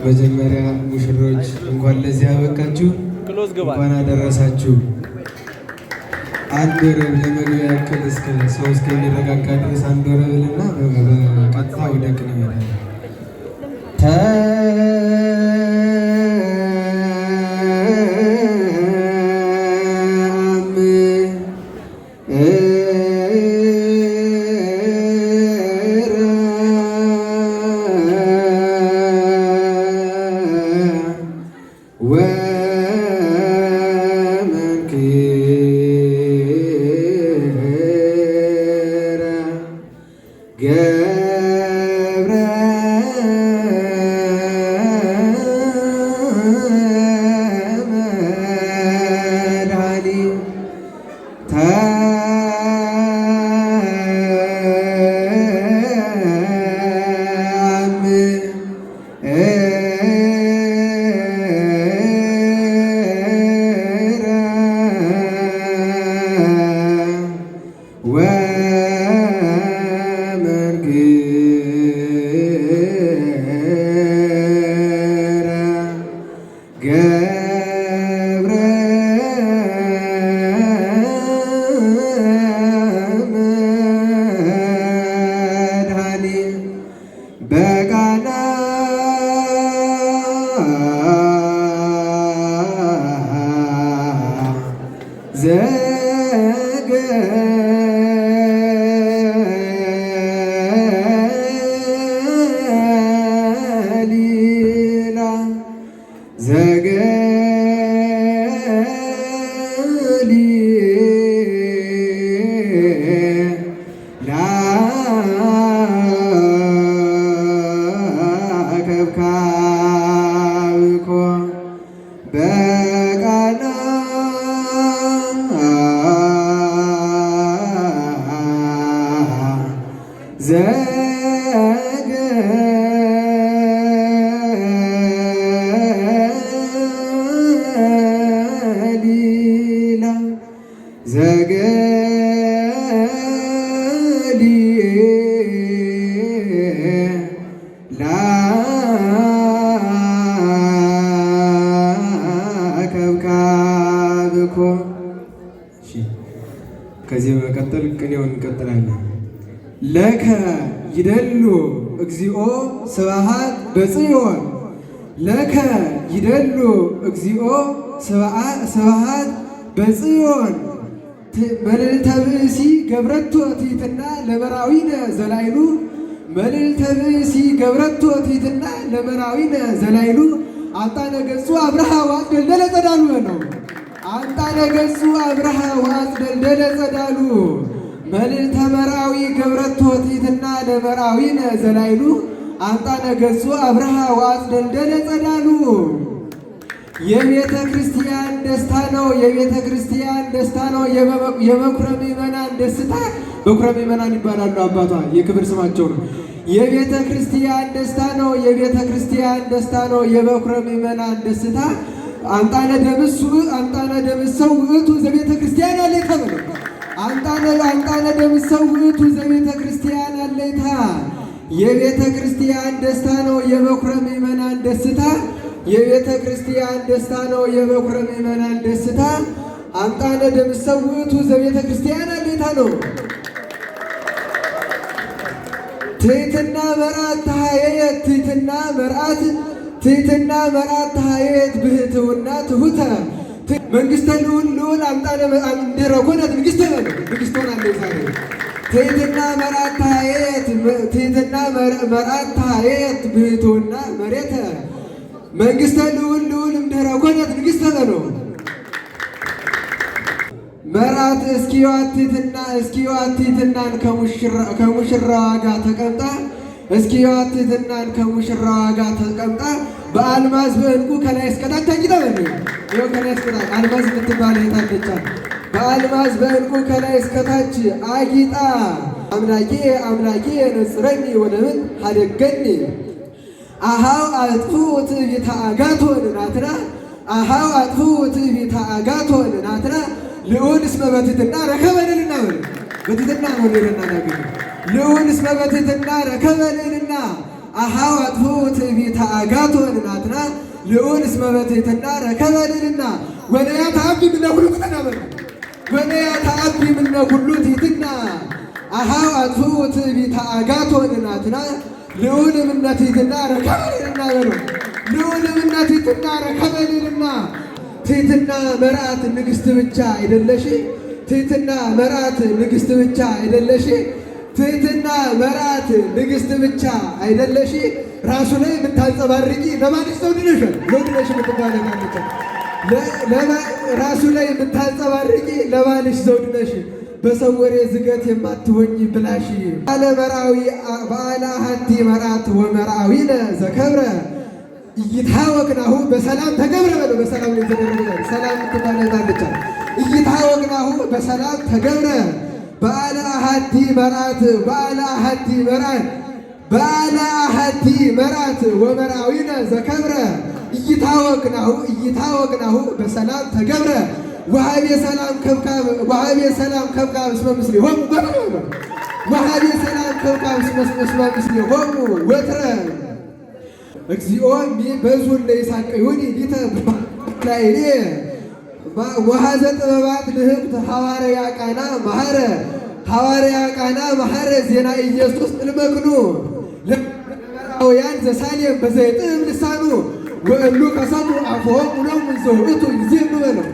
መጀመሪያ ሙሽሮች እንኳን ለዚህ አበቃችሁ፣ እንኳን አደረሳችሁ። አንድ ወር ለመግቢያ ያክል እስከ ሰው እስከሚረጋጋ ድረስ አንድ ወር ብልና በቀጥታ ወደ ቅኔ ይሄዳል። ከዚህ በመቀጠል ቅኔውን እንቀጥላለን። ለከ ይደሉ እግዚኦ ስብሐት በጽዮን ለከ ይደሉ እግዚኦ ስብሐት በጽዮን መልዕልተ ብእሲ ገብረቶ ትሕትና ለመራዊነ ዘላይሉ መልዕልተ ብእሲ ገብረቶ ትሕትና ለመራዊነ ዘላይሉ አንጣነ ገጹ አብርሃ ወአጽደልደለ ጸዳሉ ነው። አንጣነ ገጹ አብርሃ ወአጽደልደለ ጸዳሉ መልዕልተ መራዊ ገብረቶ ትሕትና ለመራዊነ ዘላይሉ አንጣነ ገጹ አብርሃ ወአጽደልደለ ጸዳሉ። የቤተ ክርስቲያን ደስታ ነው። የቤተ ክርስቲያን ደስታ ነው። የበኩረ ምዕመናን ደስታ በኩረ ምዕመናን ይባላሉ አባቷ የክብር ስማቸው ነው። የቤተ ክርስቲያን ደስታ ነው። የቤተ ክርስቲያን ደስታ ነው። የበኩረ ምዕመናን ደስታ አንጣነ ደምሰው ውእቱ ዘቤተ ክርስቲያን አለይታ ነው። አንጣነ ደምሰው ውእቱ ዘቤተ ክርስቲያን አለይታ የቤተ ክርስቲያን ደስታ ነው። የበኩረ ምዕመናን ደስታ የቤተ ክርስቲያን ደስታ ነው። የበኩረ ምዕመናን ደስታ አንጣነ ደምሰው ውእቱ ዘቤተ ክርስቲያን አለይታ ነው። ትሕትና መርዓት ተሃየየት ትሕትና መርዓት ተሃየየት ብሕትውና ትሑተ መንግሥተ ልዑል አንጣነ እምድኅረ ኮነት ንግሥተ ንግሥቶን አለይታ ነው። ትሕትና መርዓት ተሃየየት ብሕትውና መሬተ መንግሥተ ልዑል እምድኅረ ኮነት ንግሥተ ነው። መርዓት እስኪዋት ትሕትናን ከሙሽራዋ ጋር ተቀምጣ እስኪዋት ትሕትናን ከሙሽራዋ ጋር ተቀምጣ በአልማዝ በዕንቁ ከላይ እስከታች ታጊጣ ነው። ይኸው ከላይ እስከታች አልማዝ የምትባል የታለቻት በአልማዝ በዕንቁ ከላይ እስከታች አጊጣ አምላኬ ነጽረኒ ወለምን ሀደገኒ አሃው አጥፉ ትዕቢተ አጋቶን ናትና አሃው አጥፉ ትዕቢተ አጋቶን ናትና ልዑል እስመ በትሕትና ረከበ ልዕልና በትሕትና ነው ልዕልና ናገኝ ልዑል እስመ በትሕትና ረከበ ልዕልና አሃው አጥፉ ትዕቢተ አጋቶን ናትና ልዑል እስመ በትሕትና ረከበ ልዕልና ወነያ ተአቢ እምነ ኩሉ ትሕትና ወነያ ተአቢ እምነ ኩሉ ትሕትና አሃው አጥፉ ትዕቢተ አጋቶን ናትና ልዑል እምነ ትሕትና ረከበ ልዕልና በሉ። ልዑል እምነ ትሕትና ረከበ ልዕልና። ትሕትና መርዓት ንግሥት ብቻ አይደለሽ? ትሕትና መርዓት ንግሥት ብቻ አይደለሽ? ትሕትና መርዓት ንግሥት ብቻ አይደለሽ? ራሱ ላይ የምታንጸባርቂ ለማንሽ ዘውድ ነሽ። ዘውድ ነሽ የምትባለው ራሱ ላይ የምታንጸባርቂ ለማንሽ ዘውድ ነሽ። በሰው ወሬ ዝገት የማትሆኝ ብላሽ ባለ መርዓዊ በዓለ አሐቲ መርዓት ወመርዓዊነ ዘከብረ ኢይትሐወክናሁ በሰላም ተገብረ በለው። በሰላም ነው የተደረገ። ሰላም ትባላለች። ኢይትሐወክናሁ በሰላም ተገብረ በዓለ አሐቲ መርዓት በዓለ አሐቲ መርዓት በዓለ አሐቲ መርዓት ወመርዓዊነ ዘከብረ ኢይትሐወክናሁ በሰላም ተገብረ ወሀቤ ሰላም ከብካብ እስመ ምስሌሆሙ ወሀቤ ሰላም ከብካብ እስመ ምስሌሆሙ ወትረ እግዚኦ በዙን ለይሳቀዩኒ ሊተ ላይኔ ወሀዘ ጥበባት ልህብት ሐዋርያ ቃና ማህረ ሐዋርያ ቃና ማህረ ዜና ኢየሱስ እልመክኑ ለመርዓውያን ዘሳሌም በዘይጥም ልሳኑ ወእሉ ከሰሙ አፍሆሙ ሎሙ ዘውእቱ ይዜሙ በለው።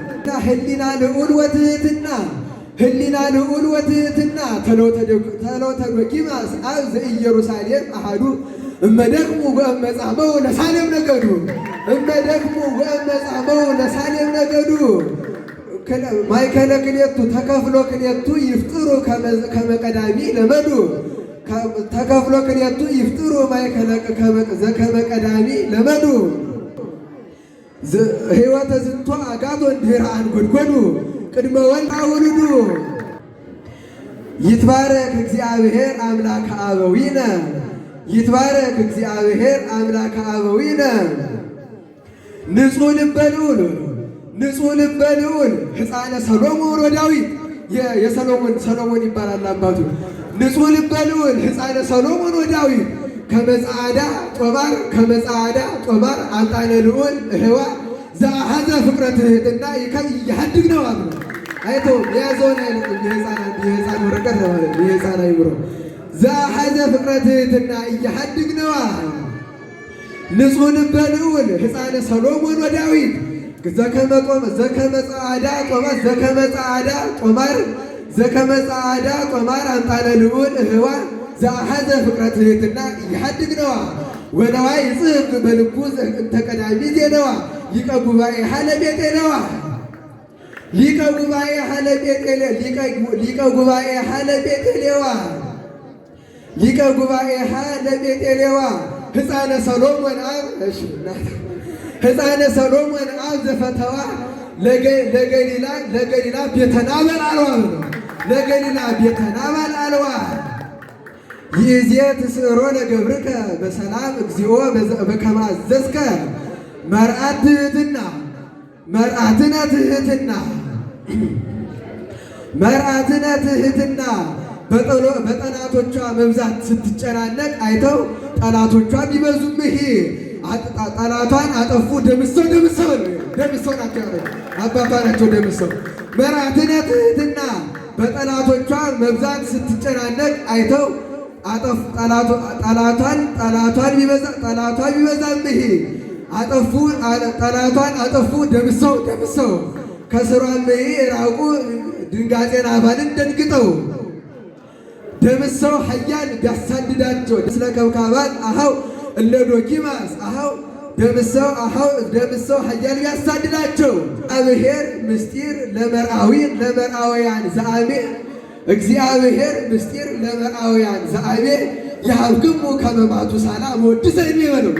ህሊና ልዑል ወትሕትና ህሊና ልዑል ወትሕትና ተሎተ ዶኪማስ አብ ዘኢየሩሳሌም አሐዱ እመደክሙ ወእመጻመው ለሳሌም ነገዱ እመደክሙ ወእመጻመው ለሳሌም ነገዱ ማእከለ ክልኤቱ ተከፍሎ ክልኤቱ ይፍጥሩ ከመቀዳሚ ለመዱ ተከፍሎ ክልኤቱ ይፍጥሩ ማእከለ ከመቀዳሚ ለመዱ ሕይወተ ዝንቶ አጋቶን ድኅረ አንጐድጐዱ ቅድመ ወልድ ውሉዱ ይትባረክ እግዚአብሔር አምላከ አበዊነ ይትባረክ እግዚአብሔር አምላከ አበዊነ ንጹሕ ልበ ልዑል ንጹሕ ልበ ልዑል ሕፃነ ሰሎሞን ወዳዊት ሰሎሞን ይባላል አባቱ። ንጹሕ ልበ ልዑል ሕፃነ ሰሎሞን ወዳዊት ከመጻዕዳ ጦማር አምጣነ ልዑል እህዋ ዘአሐዘ ፍቅረ ትሕትና ይሐድግ ነው አሉ። አይቶ የያዘውን አይለቅም። የሕፃን ወረቀት ነው ማለት የሕፃን አይምሮ ዘአሐዘ ፍቅረ ትሕትና ይሐድግ ነዋ። ንጹሕ ልበ ልዑል ሕፃነ ሰሎሞን ወዳዊት ዘከመጻዕዳ ጦማር አምጣነ ልዑል እህዋ ዘአሐዘ ፍቅረ ትሕትና ይሐድግ ነዋ። ወነዋይ ይጽሕፍ በልቡ እንተ ቀዳሚ ዜነዋ ሊቀ ጉባኤ ሀለቤቴ ነዋ። ሊቀ ጉባኤ ሀለቤቴ ሌዋ ሊቀ ጉባኤ ሀለቤቴ ሌዋ ሕፃነ ሰሎሞን አብ ሕፃነ ሰሎሞን አብ ዘፈተዋ ለገሊላ ቤተናበል አልዋ ለገሊላ ቤተናበል አልዋ ይእዜ ትስዕሮ ለገብርከ በሰላም እግዚኦ በከመ አዘዝከ መርዓትነ ትሕትና በጠላቶቿ መብዛት ስትጨናነቅ አይተው ጠላቶቿ ቢበዙምህ ጠላቷን አጠፉ። ደምሰው ናቸው አባባ ናቸው ደምሰው። መርዓትነ ትሕትና በጠላቶቿ መብዛት ስትጨናነቅ አይተው አጠፉ። ጠላቷን ቢበዛምህ ጠላቷን አጠፉ። ደምሰው ከስሯም ራቁ። ድንጋጼን አባልን ደንግጠው ደምሰው ኃያል ቢያሳድዳቸው ስለ ከብካባት አሃው እለ ዶኪማስ አሃው ደምሰው ኃያል ቢያሳድዳቸው እግዚአብሔር ምስጢር ለመርዓውያን ዘአሜ እግዚአብሔር ምስጢር ለመርዓውያን ዘአሜ የሀብክሙ ከመ ማቱሳላ መወድሰ ይበለው።